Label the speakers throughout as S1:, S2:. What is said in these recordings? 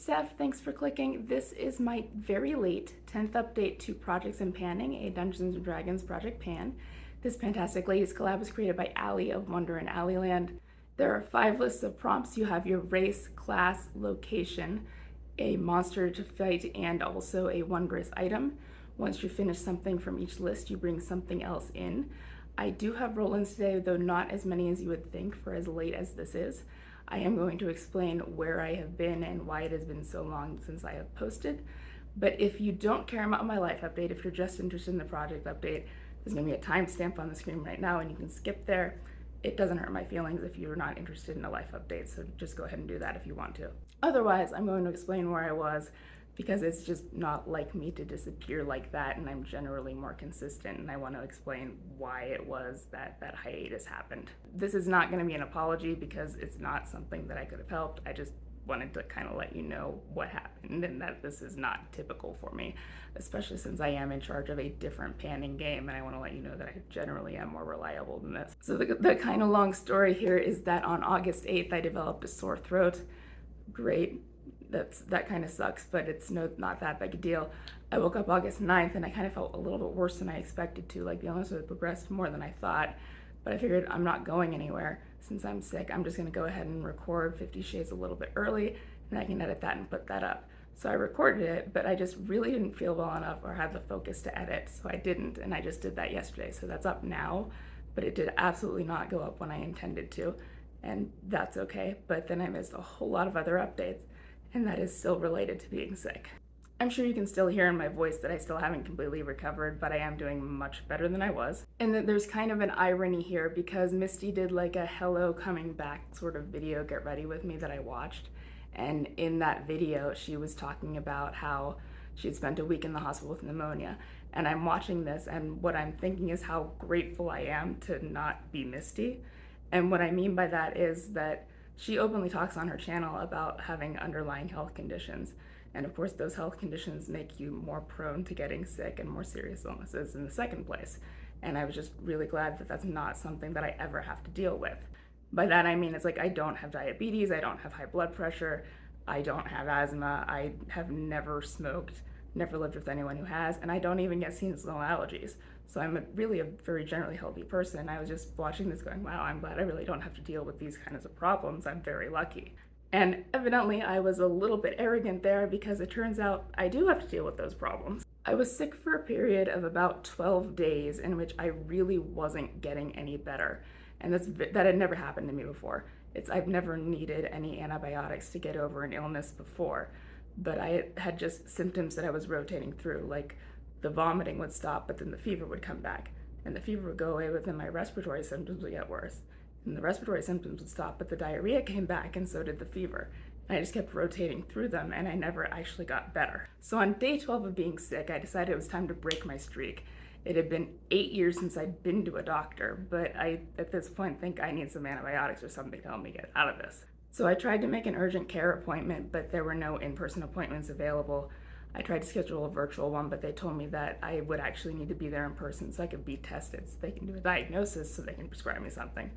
S1: Steph, thanks for clicking. This is my very late 10th update to Projects in Panning, a Dungeons & Dragons Project Pan. This Pantastic Ladies collab was created by Allie of Wonder in Alleyland. There are 5 lists of prompts. You have your race, class, location, a monster to fight, and also a wondrous item. Once you finish something from each list, you bring something else in. I do have roll-ins today, though not as many as you would think for as late as this is. I am going to explain where I have been and why it has been so long since I have posted. But if you don't care about my life update, if you're just interested in the project update, there's going to be a timestamp on the screen right now and you can skip there. It doesn't hurt my feelings if you're not interested in a life update, so just go ahead and do that if you want to. Otherwise, I'm going to explain where I was because it's just not like me to disappear like that, and I'm generally more consistent, and I want to explain why it was that that hiatus happened. This is not going to be an apology because it's not something that I could have helped. I just wanted to kind of let you know what happened and that this is not typical for me, especially since I am in charge of a different panning game, and I want to let you know that I generally am more reliable than this. So the kind of long story here is that on August 8th, I developed a sore throat. Great. That kind of sucks, but it's not that big a deal. I woke up August 9th and I kind of felt a little bit worse than I expected to. Like the illness had progressed more than I thought, but I figured I'm not going anywhere since I'm sick. I'm just going to go ahead and record 50 Shades a little bit early, and I can edit that and put that up. So I recorded it, but I just really didn't feel well enough or had the focus to edit, so I didn't, and I just did that yesterday. So that's up now, but it did absolutely not go up when I intended to, and that's okay. But then I missed a whole lot of other updates, and that is still related to being sick. I'm sure you can still hear in my voice that I still haven't completely recovered, but I am doing much better than I was. And that there's kind of an irony here because Misty did like a hello coming back sort of video get ready with me that I watched. And in that video, she was talking about how she'd spent a week in the hospital with pneumonia. And I'm watching this, and what I'm thinking is how grateful I am to not be Misty. And what I mean by that is that she openly talks on her channel about having underlying health conditions. And of course, those health conditions make you more prone to getting sick and more serious illnesses in the second place. And I was just really glad that that's not something that I ever have to deal with. By that, I mean, it's like I don't have diabetes, I don't have high blood pressure, I don't have asthma, I have never smoked, never lived with anyone who has, and I don't even get seasonal allergies. So I'm really a very generally healthy person. I was just watching this going, wow, I'm glad I really don't have to deal with these kinds of problems. I'm very lucky. And evidently I was a little bit arrogant there because it turns out I do have to deal with those problems. I was sick for a period of about 12 days in which I really wasn't getting any better. And that had never happened to me before. I've never needed any antibiotics to get over an illness before, but I had just symptoms that I was rotating through, like the vomiting would stop, but then the fever would come back, and the fever would go away, but then my respiratory symptoms would get worse. And the respiratory symptoms would stop, but the diarrhea came back, and so did the fever. And I just kept rotating through them, and I never actually got better. So on day 12 of being sick, I decided it was time to break my streak. It had been 8 years since I'd been to a doctor, but I, at this point, think I need some antibiotics or something to help me get out of this. So I tried to make an urgent care appointment, but there were no in-person appointments available. I tried to schedule a virtual one, but they told me that I would actually need to be there in person so I could be tested, so they can do a diagnosis, so they can prescribe me something,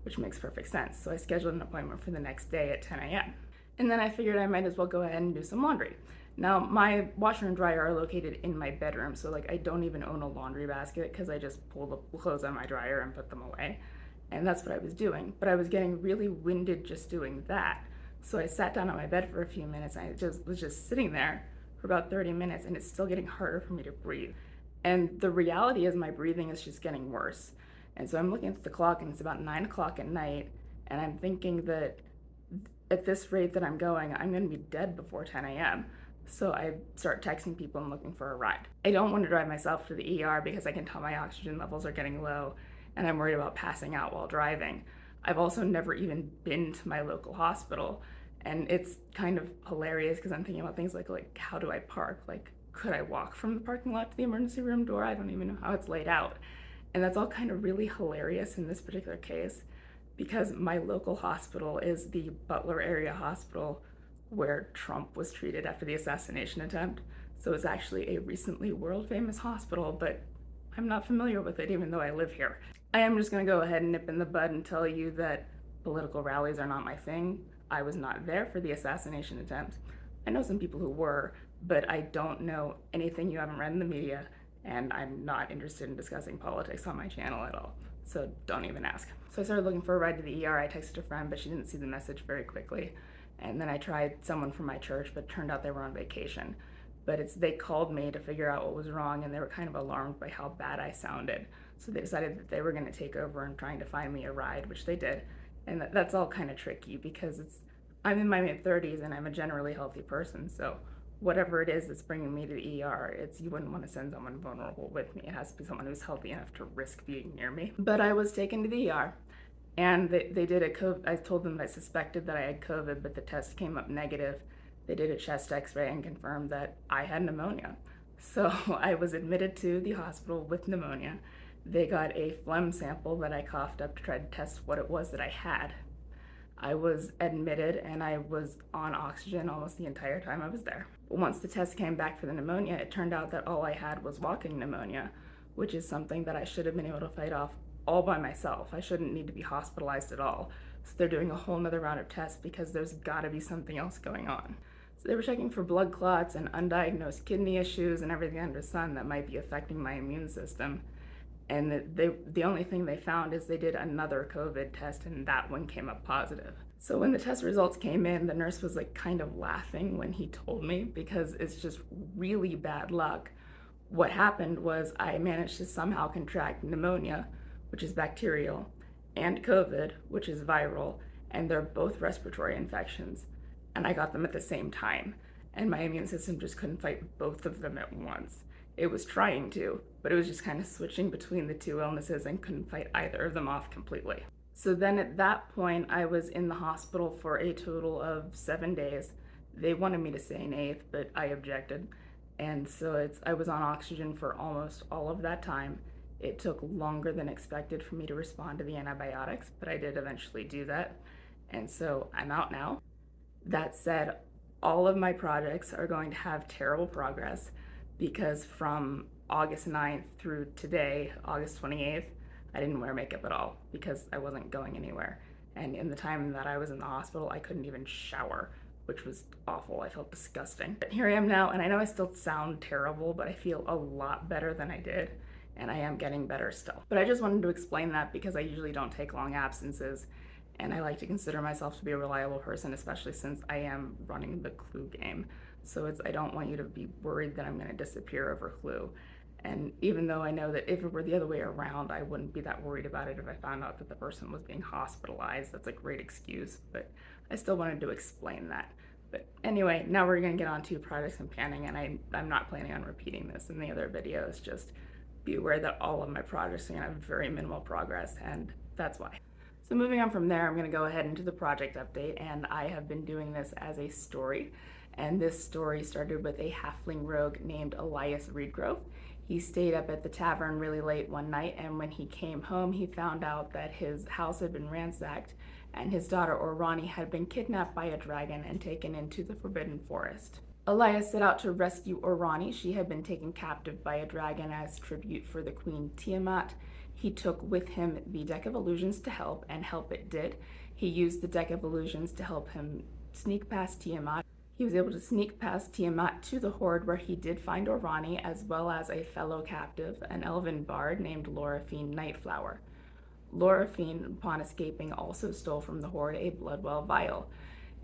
S1: which makes perfect sense. So I scheduled an appointment for the next day at 10 a.m. And then I figured I might as well go ahead and do some laundry. Now, my washer and dryer are located in my bedroom, so like I don't even own a laundry basket because I just pull the clothes on my dryer and put them away. And that's what I was doing. But I was getting really winded just doing that. So I sat down on my bed for a few minutes and I was just sitting there for about 30 minutes, and it's still getting harder for me to breathe. And the reality is my breathing is just getting worse. And so I'm looking at the clock and it's about 9 o'clock at night, and I'm thinking that at this rate that I'm going, I'm gonna be dead before 10 a.m. So I start texting people and looking for a ride. I don't want to drive myself to the ER because I can tell my oxygen levels are getting low, and I'm worried about passing out while driving. I've also never even been to my local hospital, and it's kind of hilarious because I'm thinking about things like how do I park? Like, could I walk from the parking lot to the emergency room door? I don't even know how it's laid out. And that's all kind of really hilarious in this particular case because my local hospital is the Butler area hospital where Trump was treated after the assassination attempt. So it's actually a recently world famous hospital, but I'm not familiar with it even though I live here. I am just gonna go ahead and nip in the bud and tell you that political rallies are not my thing. I was not there for the assassination attempt. I know some people who were, but I don't know anything you haven't read in the media, and I'm not interested in discussing politics on my channel at all. So don't even ask. So I started looking for a ride to the ER. I texted a friend, but she didn't see the message very quickly. And then I tried someone from my church, but it turned out they were on vacation. But they called me to figure out what was wrong, and they were kind of alarmed by how bad I sounded. So they decided that they were going to take over and trying to find me a ride, which they did. And that's all kind of tricky because I'm in my mid-30s and I'm a generally healthy person. So whatever it is that's bringing me to the ER, you wouldn't want to send someone vulnerable with me. It has to be someone who's healthy enough to risk being near me. But I was taken to the ER, and they did a COVID. I told them that I suspected that I had COVID, but the test came up negative. They did a chest x-ray and confirmed that I had pneumonia. So I was admitted to the hospital with pneumonia. They got a phlegm sample that I coughed up to try to test what it was that I had. I was admitted and I was on oxygen almost the entire time I was there. Once the test came back for the pneumonia, it turned out that all I had was walking pneumonia, which is something that I should have been able to fight off all by myself. I shouldn't need to be hospitalized at all. So they're doing a whole nother round of tests because there's gotta be something else going on. So they were checking for blood clots and undiagnosed kidney issues and everything under the sun that might be affecting my immune system. And the only thing they found is they did another COVID test, and that one came up positive. So when the test results came in, the nurse was like kind of laughing when he told me, because it's just really bad luck. What happened was I managed to somehow contract pneumonia, which is bacterial, and COVID, which is viral, and they're both respiratory infections. And I got them at the same time, and my immune system just couldn't fight both of them at once. It was trying to, but it was just kind of switching between the two illnesses and couldn't fight either of them off completely. So then at that point, I was in the hospital for a total of 7 days. They wanted me to stay an 8th, but I objected. And so I was on oxygen for almost all of that time. It took longer than expected for me to respond to the antibiotics, but I did eventually do that. And so I'm out now. That said, all of my projects are going to have terrible progress, because from August 9th through today, August 28th, I didn't wear makeup at all because I wasn't going anywhere. And in the time that I was in the hospital, I couldn't even shower, which was awful. I felt disgusting. But here I am now, and I know I still sound terrible, but I feel a lot better than I did, and I am getting better still. But I just wanted to explain that because I usually don't take long absences, and I like to consider myself to be a reliable person, especially since I am running the Clue game. So I don't want you to be worried that I'm gonna disappear over Clue. And even though I know that if it were the other way around, I wouldn't be that worried about it if I found out that the person was being hospitalized. That's a great excuse, but I still wanted to explain that. But anyway, now we're gonna get on to projects and panning, and I'm not planning on repeating this in the other videos. Just be aware that all of my projects are gonna have very minimal progress, and that's why. So moving on from there, I'm gonna go ahead into the project update, and I have been doing this as a story. And this story started with a Halfling Rogue named Elyas Reedgrove. He stayed up at the tavern really late one night, and when he came home, he found out that his house had been ransacked, and his daughter Orani had been kidnapped by a dragon and taken into the Forbidden Forest. Elyas set out to rescue Orani. She had been taken captive by a dragon as tribute for the Queen Tiamat. He took with him the Deck of Illusions to help, and help it did. He used the Deck of Illusions to help him sneak past Tiamat. He was able to sneak past Tiamat to the hoard, where he did find Orani, as well as a fellow captive, an Elven Bard named Loraphine Nightflower. Loraphine, upon escaping, also stole from the hoard a Bloodwell Vial.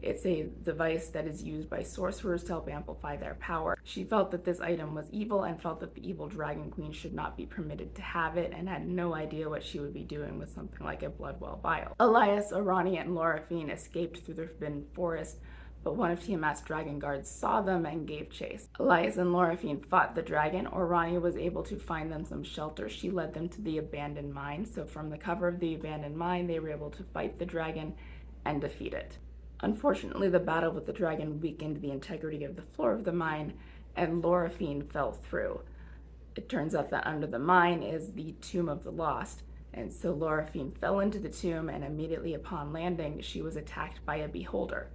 S1: It's a device that is used by sorcerers to help amplify their power. She felt that this item was evil and felt that the evil Dragon Queen should not be permitted to have it, and had no idea what she would be doing with something like a Bloodwell Vial. Elyas, Orani, and Loraphine escaped through the Forbidden Forest, but one of Tiamat's dragon guards saw them and gave chase. Elyas and Loraphine fought the dragon. Orani was able to find them some shelter. She led them to the abandoned mine, so from the cover of the abandoned mine, they were able to fight the dragon and defeat it. Unfortunately, the battle with the dragon weakened the integrity of the floor of the mine, and Loraphine fell through. It turns out that under the mine is the Tomb of the Lost, and so Loraphine fell into the tomb, and immediately upon landing, she was attacked by a beholder.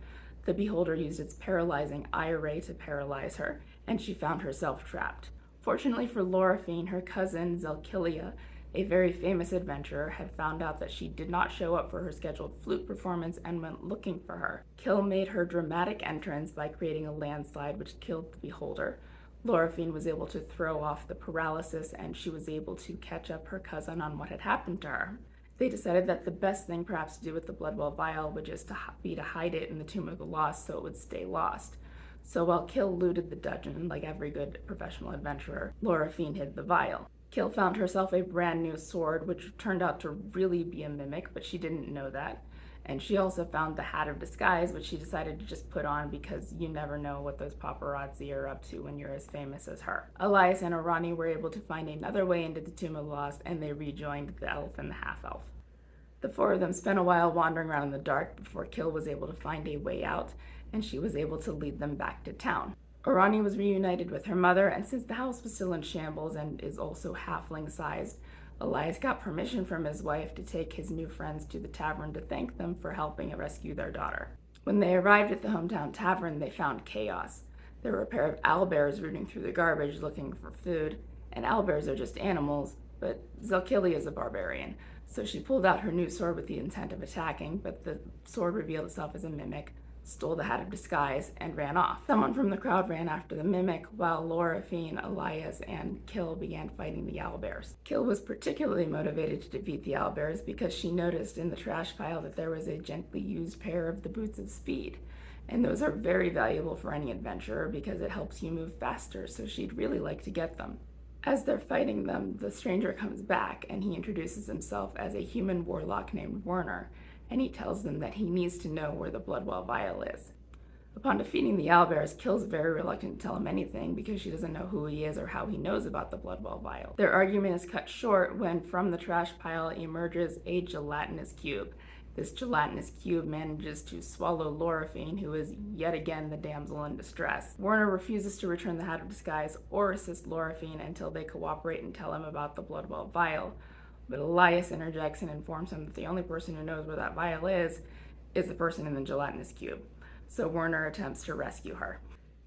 S1: The beholder used its paralyzing eye ray to paralyze her, and she found herself trapped. Fortunately for Loraphine, her cousin Zelkilia A very famous adventurer had found out that she did not show up for her scheduled flute performance and went looking for her. Kill made her dramatic entrance by creating a landslide which killed the beholder. Loraphine was able to throw off the paralysis, and she was able to catch up her cousin on what had happened to her. They decided that the best thing perhaps to do with the Bloodwell Vial would just be to hide it in the Tomb of the Lost so it would stay lost. So while Kill looted the dungeon, like every good professional adventurer, Loraphine hid the vial. Kill found herself a brand new sword, which turned out to really be a mimic, but she didn't know that. And she also found the Hat of Disguise, which she decided to just put on because you never know what those paparazzi are up to when you're as famous as her. Elyas and Orani were able to find another way into the Tomb of the Lost, and they rejoined the elf and the half-elf. The four of them spent a while wandering around in the dark before Kill was able to find a way out, and she was able to lead them back to town. Orani was reunited with her mother, and since the house was still in shambles and is also halfling-sized, Elyas got permission from his wife to take his new friends to the tavern to thank them for helping rescue their daughter. When they arrived at the hometown tavern, they found chaos. There were a pair of owlbears rooting through the garbage looking for food, and owlbears are just animals, but Zelkili is a barbarian, so she pulled out her new sword with the intent of attacking, but the sword revealed itself as a mimic, stole the Hat of Disguise, and ran off. Someone from the crowd ran after the mimic, while Loraphine, Elyas, and Kill began fighting the owlbears. Kill was particularly motivated to defeat the owlbears because she noticed in the trash pile that there was a gently used pair of the Boots of Speed, and those are very valuable for any adventurer because it helps you move faster, so she'd really like to get them. As they're fighting them, the stranger comes back, and he introduces himself as a human warlock named Werner, and he tells them that he needs to know where the Bloodwell Vial is. Upon defeating the owlbears, Kill's very reluctant to tell him anything because she doesn't know who he is or how he knows about the Bloodwell Vial. Their argument is cut short when from the trash pile emerges a gelatinous cube. This gelatinous cube manages to swallow Loraphine, who is yet again the damsel in distress. Werner refuses to return the Hat of Disguise or assist Loraphine until they cooperate and tell him about the Bloodwell Vial. But Elyas interjects and informs him that the only person who knows where that vial is the person in the gelatinous cube. So Werner attempts to rescue her.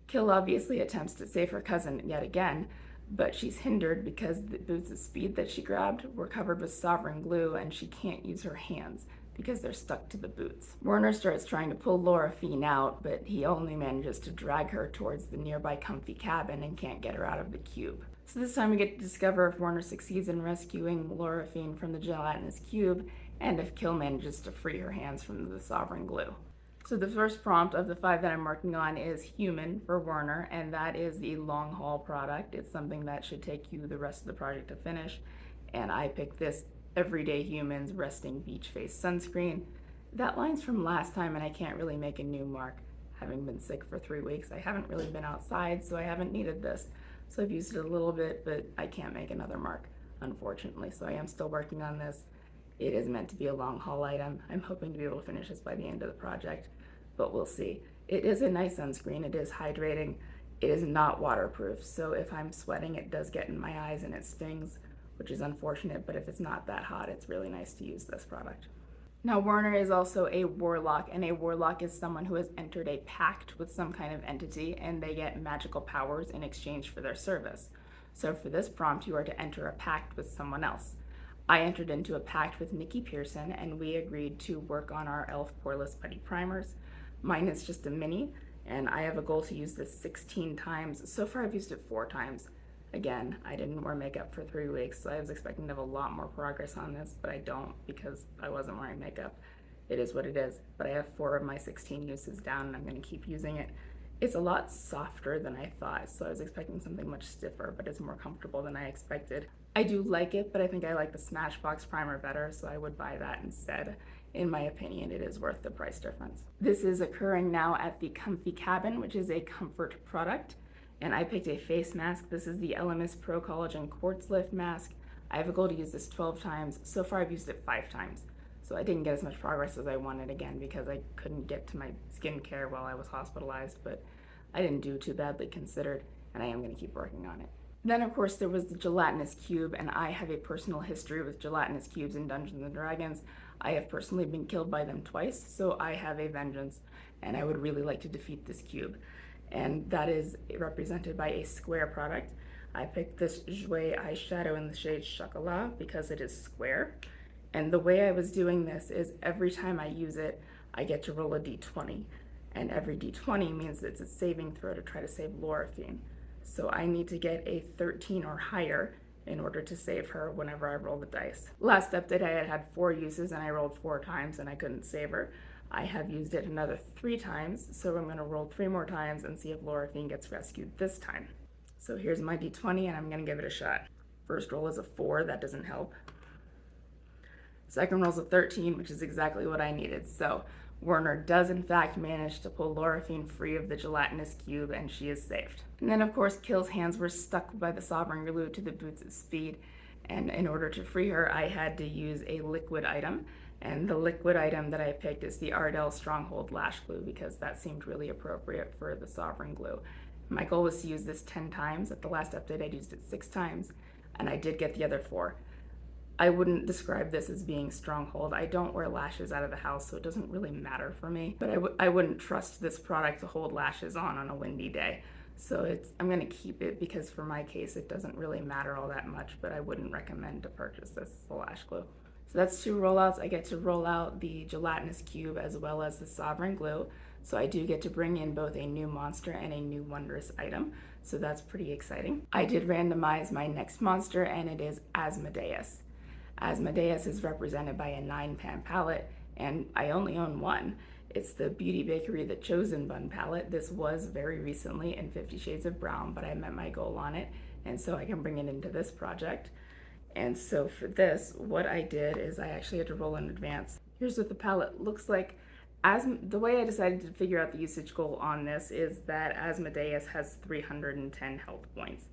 S1: Kill obviously attempts to save her cousin yet again, but she's hindered because the boots of speed that she grabbed were covered with sovereign glue and she can't use her hands because they're stuck to the boots. Werner starts trying to pull Loraphine out, but he only manages to drag her towards the nearby comfy cabin and can't get her out of the cube. So this time we get to discover if Werner succeeds in rescuing Loraphine from the gelatinous cube and if Kill manages to free her hands from the sovereign glue. So the first prompt of the 5 that I'm working on is human for Werner, and that is the long haul product. It's something that should take you the rest of the project to finish, and I picked this Everyday Humans Resting Beach Face Sunscreen. That line's from last time and I can't really make a new mark. Having been sick for 3 weeks, I haven't really been outside, so I haven't needed this. So I've used it a little bit, but I can't make another mark, unfortunately. So I am still working on this. It is meant to be a long haul item. I'm hoping to be able to finish this by the end of the project, but we'll see. It is a nice sunscreen. It is hydrating. It is not waterproof, so if I'm sweating, it does get in my eyes and it stings, which is unfortunate, but if it's not that hot, it's really nice to use this product. Now, Werner is also a warlock, and a warlock is someone who has entered a pact with some kind of entity, and they get magical powers in exchange for their service. So for this prompt, you are to enter a pact with someone else. I entered into a pact with Nikki Pearson, and we agreed to work on our Elf Poreless Putty Primers. Mine is just a mini, and I have a goal to use this 16 times. So far, I've used it 4 times. Again, I didn't wear makeup for 3 weeks, so I was expecting to have a lot more progress on this, but I don't because I wasn't wearing makeup. It is what it is, but I have 4 of my 16 uses down and I'm going to keep using it. It's a lot softer than I thought, so I was expecting something much stiffer, but it's more comfortable than I expected. I do like it, but I think I like the Smashbox primer better, so I would buy that instead. In my opinion, it is worth the price difference. This is occurring now at the Comfy Cabin, which is a comfort product. And I picked a face mask. This is the Elemis Pro Collagen Quartz Lift Mask. I have a goal to use this 12 times. So far I've used it 5 times. So I didn't get as much progress as I wanted again because I couldn't get to my skincare while I was hospitalized, but I didn't do too badly considered, and I am gonna keep working on it. Then of course there was the gelatinous cube, and I have a personal history with gelatinous cubes in Dungeons and Dragons. I have personally been killed by them twice, so I have a vengeance, and I would really like to defeat this cube. And that is represented by a square product. I picked this Jouer eyeshadow in the shade Chocolat because it is square. And the way I was doing this is every time I use it, I get to roll a d20. And every d20 means it's a saving throw to try to save Loraphine. So I need to get a 13 or higher in order to save her whenever I roll the dice. Last update I had 4 uses and I rolled 4 times and I couldn't save her. I have used it another 3 times, so I'm gonna roll 3 more times and see if Loraphine gets rescued this time. So here's my d20 and I'm gonna give it a shot. First roll is a 4, that doesn't help. Second roll's a 13, which is exactly what I needed. So Werner does in fact manage to pull Loraphine free of the gelatinous cube and she is saved. And then of course Kill's hands were stuck by the Sovereign Glue to the boots of speed. And in order to free her, I had to use a liquid item. And the liquid item that I picked is the Ardell Stronghold Lash Glue because that seemed really appropriate for the Sovereign Glue. My goal was to use this 10 times. At the last update, I used it 6 times, and I did get the other 4. I wouldn't describe this as being Stronghold. I don't wear lashes out of the house, so it doesn't really matter for me. But I wouldn't trust this product to hold lashes on a windy day. So I'm gonna keep it because for my case, it doesn't really matter all that much, but I wouldn't recommend to purchase this as a lash glue. So that's 2 rollouts. I get to roll out the gelatinous cube as well as the Sovereign Glue. So I do get to bring in both a new monster and a new wondrous item. So that's pretty exciting. I did randomize my next monster and it is Asmodeus. Asmodeus is represented by a 9-pan palette and I only own 1. It's the Beauty Bakery The Chosen Bun palette. This was very recently in 50 Shades of Brown, but I met my goal on it and so I can bring it into this project. And so for this, what I did is I actually had to roll in advance. Here's what the palette looks like. The way I decided to figure out the usage goal on this is that Asmodeus has 310 health points.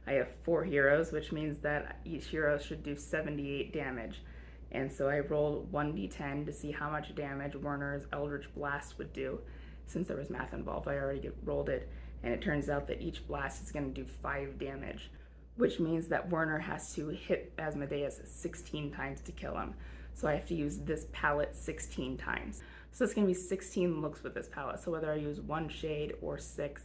S1: I have 4 heroes, which means that each hero should do 78 damage. And so I rolled 1d10 to see how much damage Werner's Eldritch Blast would do. Since there was math involved, I already rolled it. And it turns out that each blast is going to do 5 damage, which means that Werner has to hit Asmodeus 16 times to kill him. So I have to use this palette 16 times. So it's gonna be 16 looks with this palette. So whether I use 1 shade or 6,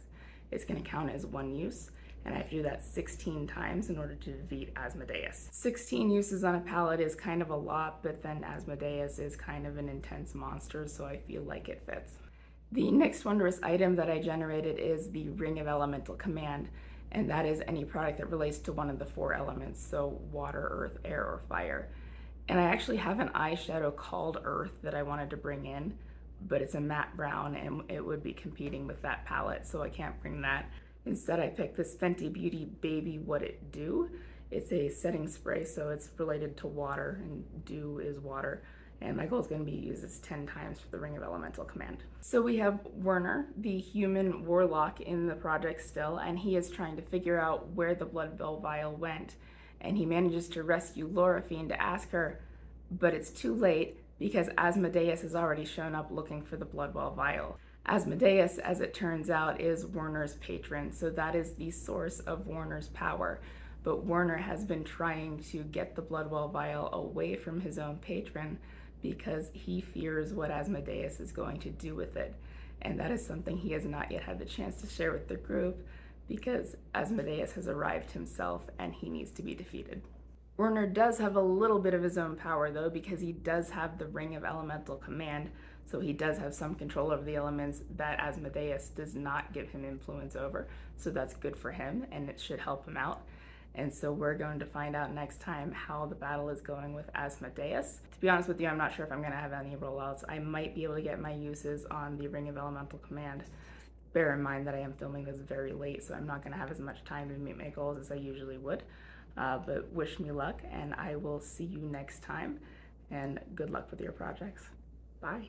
S1: it's gonna count as 1 use. And I have to do that 16 times in order to defeat Asmodeus. 16 uses on a palette is kind of a lot, but then Asmodeus is kind of an intense monster, so I feel like it fits. The next wondrous item that I generated is the Ring of Elemental Command, and that is any product that relates to one of the 4 elements, so water, earth, air, or fire. And I actually have an eyeshadow called Earth that I wanted to bring in, but it's a matte brown and it would be competing with that palette, so I can't bring that. Instead, I picked this Fenty Beauty Baby What It Do. It's a setting spray, so it's related to water, and dew is water. And my goal is going to be to use this 10 times for the Ring of Elemental Command. So we have Werner, the human warlock in the project still, and he is trying to figure out where the Bloodwell Vial went. And he manages to rescue Loraphine to ask her, but it's too late because Asmodeus has already shown up looking for the Bloodwell Vial. Asmodeus, as it turns out, is Werner's patron, so that is the source of Werner's power. But Werner has been trying to get the Bloodwell Vial away from his own patron because he fears what Asmodeus is going to do with it. And that is something he has not yet had the chance to share with the group because Asmodeus has arrived himself and he needs to be defeated. Werner does have a little bit of his own power though, because he does have the Ring of Elemental Command, so he does have some control over the elements that Asmodeus does not give him influence over. So that's good for him and it should help him out. And so we're going to find out next time how the battle is going with Asmodeus. To be honest with you, I'm not sure if I'm going to have any rollouts. I might be able to get my uses on the Ring of Elemental Command. Bear in mind that I am filming this very late, so I'm not going to have as much time to meet my goals as I usually would. But wish me luck, and I will see you next time. And good luck with your projects. Bye.